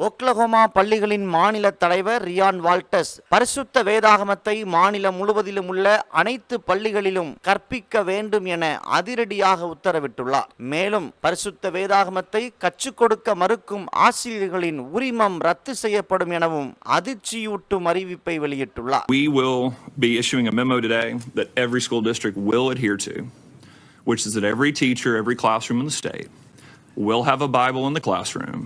Oklahoma பள்ளிகளின் மாநில தலைவர் ரியான் வால்டர்ஸ் பரிசுத்த வேதாகமத்தை மாநிலம் முழுவதிலும் உள்ள அனைத்து பள்ளிகளிலும் கற்பிக்க வேண்டும் என அதிரடியாக உத்தரவிட்டுள்ளார். மேலும் பரிசுத்த வேதாகமத்தை கற்றுக் கொடுக்க மறுக்கும் ஆசிரியர்களின் உரிமம் ரத்து செய்யப்படும் எனவும் அதிர்ச்சியூட்டும் அறிவிப்பை வெளியிட்டுள்ளார். We will be issuing a memo today that every school district will adhere to, which is that every teacher, every classroom in the state will have a Bible in the classroom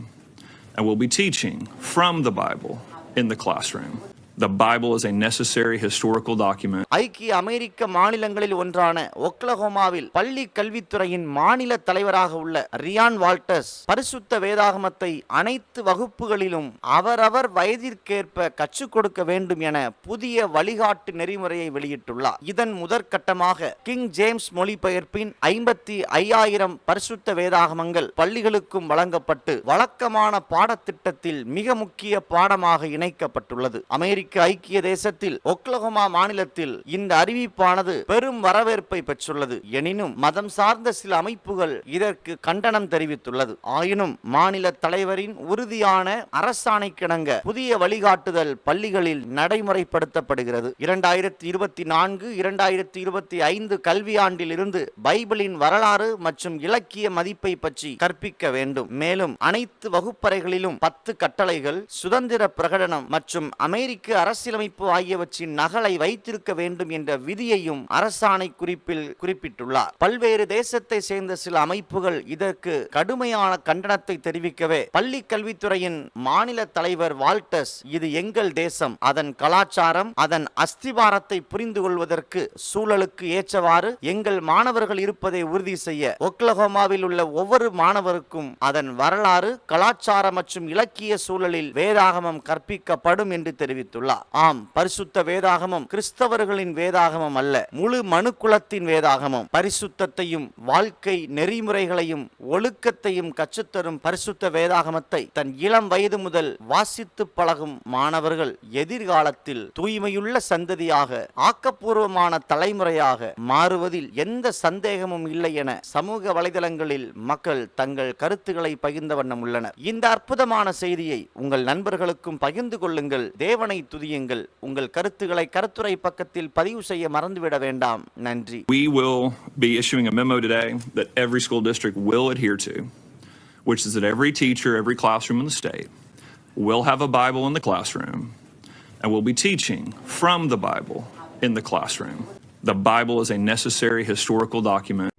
and will be teaching from the Bible in the classroom. The Bible is a necessary historical document. ஐக்கிய அமெரிக்க மாநிலங்களில் ஒன்றான ஒக்லஹோமாவில் பள்ளி கல்வித்துறையின் மாநில தலைவராக உள்ள Ryan Walters பரிசுத்த வேதாகமத்தை அனைத்து வகுப்புகளிலும் அவரவர் வயதிற்கேற்ப கற்றுக் கொடுக்க வேண்டும் என புதிய வழிகாட்டு நெறிமுறையை வெளியிட்டுள்ளார். இதன் முதற்கட்டமாக கிங் ஜேம்ஸ் மொழிபெயர்ப்பின் 55,000 பரிசுத்த வேதாகமங்கள் பள்ளிகளுக்கும் வழங்கப்பட்டு வழக்கமான பாடத்திட்டத்தில் மிக முக்கிய பாடமாக இணைக்கப்பட்டுள்ளது. அமெரிக்க ஐக்கிய தேசத்தில் ஒக்லஹோமா மாநிலத்தில் இந்த அறிவிப்பானது பெரும் வரவேற்பை பெற்றுள்ளது. எனினும் மதம் சார்ந்த சில அமைப்புகள் இதற்கு கண்டனம் தெரிவித்துள்ளது. ஆயினும் மாநில தலைவரின் உறுதியான அரசாணைக்கிணங்க புதிய வழிகாட்டுதல் பள்ளிகளில் நடைமுறைப்படுத்தப்படுகிறது. 2024-2025 கல்வியாண்டில் இருந்து பைபிளின் வரலாறு மற்றும் இலக்கிய மதிப்பை பற்றி கற்பிக்க வேண்டும். மேலும் அனைத்து வகுப்பறைகளிலும் 10 கட்டளைகள், சுதந்திர பிரகடனம் மற்றும் அமெரிக்க அரசியலமைப்பு ஆகியவற்றின் நகலை வைத்திருக்க வேண்டும் என்ற விதியையும் அரசாணை குறிப்பில் குறிப்பிட்டுள்ளார். பல்வேறு தேசத்தை சேர்ந்த சில அமைப்புகள் இதற்கு கடுமையான கண்டனத்தை தெரிவிக்கவே பள்ளி கல்வித்துறையின் மாநில தலைவர் வால்டர்ஸ், இது எங்கள் தேசம், அதன் கலாச்சாரம், அதன் அஸ்திவாரத்தை புரிந்து கொள்வதற்கு சூழலுக்கு ஏற்றவாறு எங்கள் மாணவர்கள் இருப்பதை உறுதி செய்ய ஒக்லஹோமாவில் உள்ள ஒவ்வொரு மாணவருக்கும் அதன் வரலாறு, கலாச்சாரம் மற்றும் இலக்கிய சூழலில் வேதாகமம் கற்பிக்கப்படும் என்று தெரிவித்துள்ளார். ஆம், பரிசுத்த வேதாகமம் கிறிஸ்தவர்களின் வேதாகமம் அல்ல, முழு மனுக்குலத்தின் வேதாகமம். பரிசுத்தத்தையும் வாழ்க்கை நெறிமுறைகளையும் ஒழுக்கத்தையும் கற்றுத்தரும் பரிசுத்த வேதாகமத்தை தன் இளம் வயது முதல் வாசித்து பழகும் மாணவர்கள் எதிர்காலத்தில் தூய்மையுள்ள சந்ததியாக, ஆக்கப்பூர்வமான தலைமுறையாக மாறுவதில் எந்த சந்தேகமும் இல்லை என சமூக வலைதளங்களில் மக்கள் தங்கள் கருத்துக்களை பகிர்ந்த வண்ணம் உள்ளனர். இந்த அற்புதமான செய்தியை உங்கள் நண்பர்களுக்கும் பகிர்ந்து கொள்ளுங்கள். தேவனை துதியுங்கள். உங்கள் கருத்துக்களை கருத்துரை பக்கத்தில் பதிவு செய்ய மறந்துவிட வேண்டாம். நன்றி. We will be issuing a memo today that every school district will adhere to, which is that every teacher, every classroom in the state will have a Bible in the classroom and will be teaching from the Bible in the classroom. The Bible is a necessary historical document.